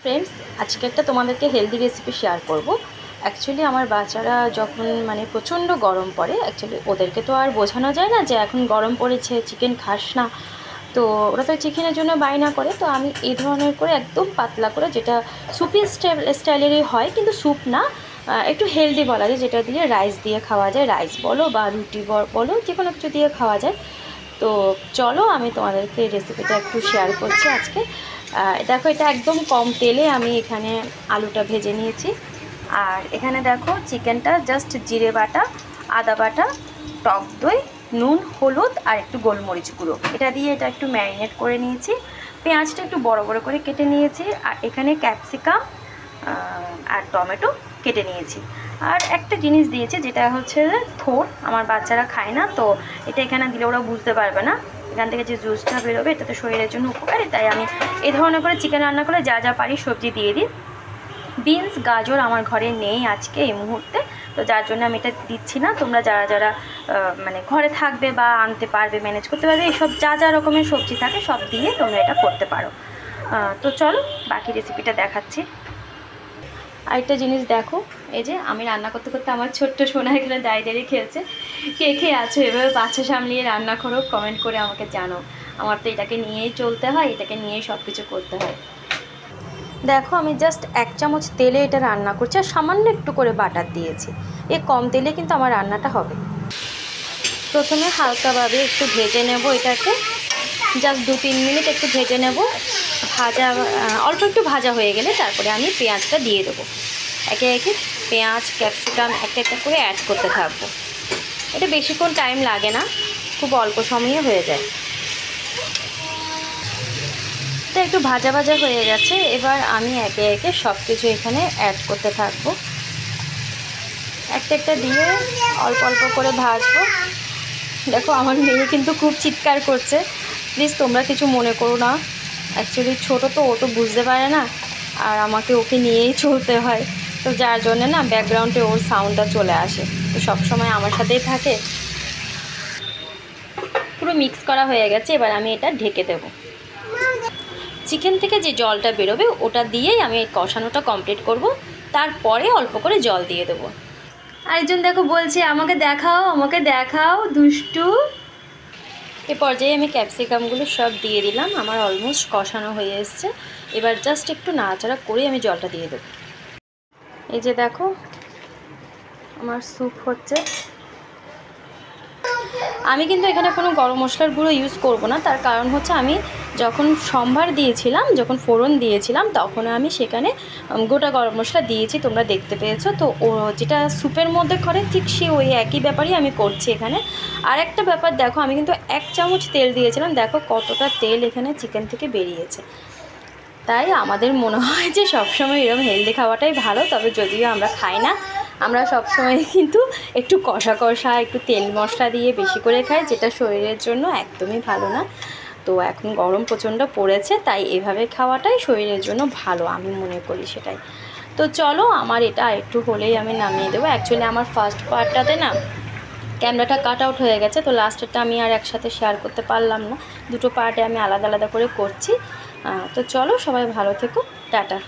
Friends, আজকে একটা তোমাদেরকে হেলদি রেসিপি শেয়ার করব। অ্যাকচুয়ালি আমার বাচ্চারা যখন প্রচণ্ড গরম পড়ে, অ্যাকচুয়ালি ওদেরকে তো আর বোঝানো যায় না যে এখন গরম পড়েছে চিকেন খাস না, তো ওরা তো চিকেনের জন্য বায়না করে। তো আমি এই ধরনের করে একদম পাতলা করে, যেটা সুপি স্টাইলেরই হয় কিন্তু স্যুপ না, একটু হেলদি বলা যায়, যেটা দিয়ে রাইস দিয়ে খাওয়া যায়, রাইস বলো বা রুটি বলো, যে কোনো কিছু দিয়ে খাওয়া যায়। তো চলো আমি তোমাদেরকে রেসিপিটা একটু শেয়ার করছি আজকে। দেখো, এটা একদম কম তেলে আমি এখানে আলুটা ভেজে নিয়েছি। আর এখানে দেখো চিকেনটা জাস্ট জিরে বাটা, আদা বাটা, টক দই, নুন, হলুদ আর একটু গোলমরিচ গুঁড়ো, এটা দিয়ে এটা একটু ম্যারিনেট করে নিয়েছি। পেঁয়াজটা একটু বড় বড় করে কেটে নিয়েছি। আর এখানে ক্যাপসিকাম আর টমেটো কেটে নিয়েছি। আর একটা জিনিস দিয়েছি, যেটা হচ্ছে থোর। আমার বাচ্চারা খায় না, তো এটা এখানে দিলে ওরা বুঝতে পারবে না। এখান থেকে যে জুসটা বেরোবে এটা তো শরীরের জন্য উপকারী, তাই আমি এই ধরনের করে চিকেন রান্না করে যা যা পারি সবজি দিয়ে দিই। বিনস, গাজর আমার ঘরে নেই আজকে এই মুহূর্তে, তো যার জন্য আমি এটা দিচ্ছি না। তোমরা যারা যারা ঘরে থাকবে বা আনতে পারবে, ম্যানেজ করতে পারবে, এইসব যা যা রকমের সবজি থাকে সব দিয়ে তোমরা এটা করতে পারো। তো চলো বাকি রেসিপিটা দেখাচ্ছি। আরেকটা জিনিস দেখো, এই যে আমি রান্না করতে করতে আমার ছোট্ট সোনা এখানে দাঁড়িয়ে খেয়েছে। কে কে আছো এভাবে বাচ্চা সামলিয়ে রান্না করো, কমেন্ট করে আমাকে জানো। আমার তো এটাকে নিয়েই চলতে হয়, এটাকে নিয়েই সব কিছু করতে হয়। দেখো, আমি জাস্ট 1 চামচ তেলে এটা রান্না করছি, আর সামান্য একটু করে বাটার দিয়েছি। এই কম তেলে কিন্তু আমার রান্নাটা হবে। প্রথমে হালকাভাবে একটু ভেজে নেব এটাকে, জাস্ট 2-3 মিনিট একটু ভেজে নেব। অল্প একটু ভাজা হয়ে গেলে তারপরে আমি পেঁয়াজটা দিয়ে দেবো। একে একে পেঁয়াজ, ক্যাপসিকাম একটা একটা করে অ্যাড করতে থাকবো। এটা বেশিক্ষণ টাইম লাগে না, খুব অল্প সময়ে হয়ে যায়। তো একটু ভাজা ভাজা হয়ে গেছে, এবার আমি একে একে সব কিছু এখানে অ্যাড করতে থাকবো। একটা একটা দিয়ে অল্প অল্প করে ভাজবো। দেখো, আমার মেয়ে কিন্তু খুব চিৎকার করছে, প্লিজ তোমরা কিছু মনে করো না। অ্যাকচুয়ালি ছোটো তো, ও তো বুঝতে পারে না, আর আমাকে ওকে নিয়েই চলতে হয়, তো যার জন্যে না ব্যাকগ্রাউন্ডে ওর সাউন্ডটা চলে আসে, তো সবসময় আমার সাথেই থাকে। পুরো মিক্স করা হয়ে গেছে, এবার আমি এটা ঢেকে দেবো। চিকেন থেকে যে জলটা বেরোবে ওটা দিয়েই আমি কষানোটা কমপ্লিট করব, তারপরে অল্প করে জল দিয়ে দেবো। আরেকজন দেখো বলছে আমাকে দেখাও, আমাকে দেখাও দুষ্টু। এ পর্যায়ে আমি ক্যাপসিকামগুলো সব দিয়ে দিলাম, আমার অলমোস্ট কষানো হয়ে এসছে। এবার জাস্ট একটু নাড়াচাড়া করে আমি জলটা দিয়ে দেবো। এই যে দেখো, আমার স্যুপ হচ্ছে। আমি কিন্তু এখানে কোনো গরম মশলার গুঁড়ো ইউজ করব না, তার কারণ হচ্ছে আমি যখন সম্ভার দিয়েছিলাম, যখন ফোড়ন দিয়েছিলাম, তখন আমি সেখানে গোটা গরম মশলা দিয়েছি, তোমরা দেখতে পেয়েছো। তো ও যেটা স্যুপের মধ্যে করে ঠিক সে ওই একই ব্যাপারই আমি করছি এখানে। আর একটা ব্যাপার দেখো, আমি কিন্তু 1 চামচ তেল দিয়েছিলাম, দেখো কতটা তেল এখানে চিকেন থেকে বেরিয়েছে। তাই আমাদের মনে হয় যে সবসময় এরকম হেলদি খাওয়াটাই ভালো, তবে যদিও আমরা খাই না, আমরা সবসময় কিন্তু একটু কষা কষা, একটু তেল মশলা দিয়ে বেশি করে খাই, যেটা শরীরের জন্য একদমই ভালো না। তো এখন গরম প্রচণ্ড পড়েছে, তাই এভাবে খাওয়াটাই শরীরের জন্য ভালো, আমি মনে করি সেটাই। তো চলো, আমার এটা একটু হলেই আমি নামিয়ে দেবো। অ্যাকচুয়ালি আমার ফার্স্ট পার্টটাতে না ক্যামেরাটা কাট আউট হয়ে গেছে, তো লাস্টেরটা আমি আর একসাথে শেয়ার করতে পারলাম না, দুটো পার্টে আমি আলাদা আলাদা করে করছি। তো চলো, সবাই ভালো থেকো, টাটা।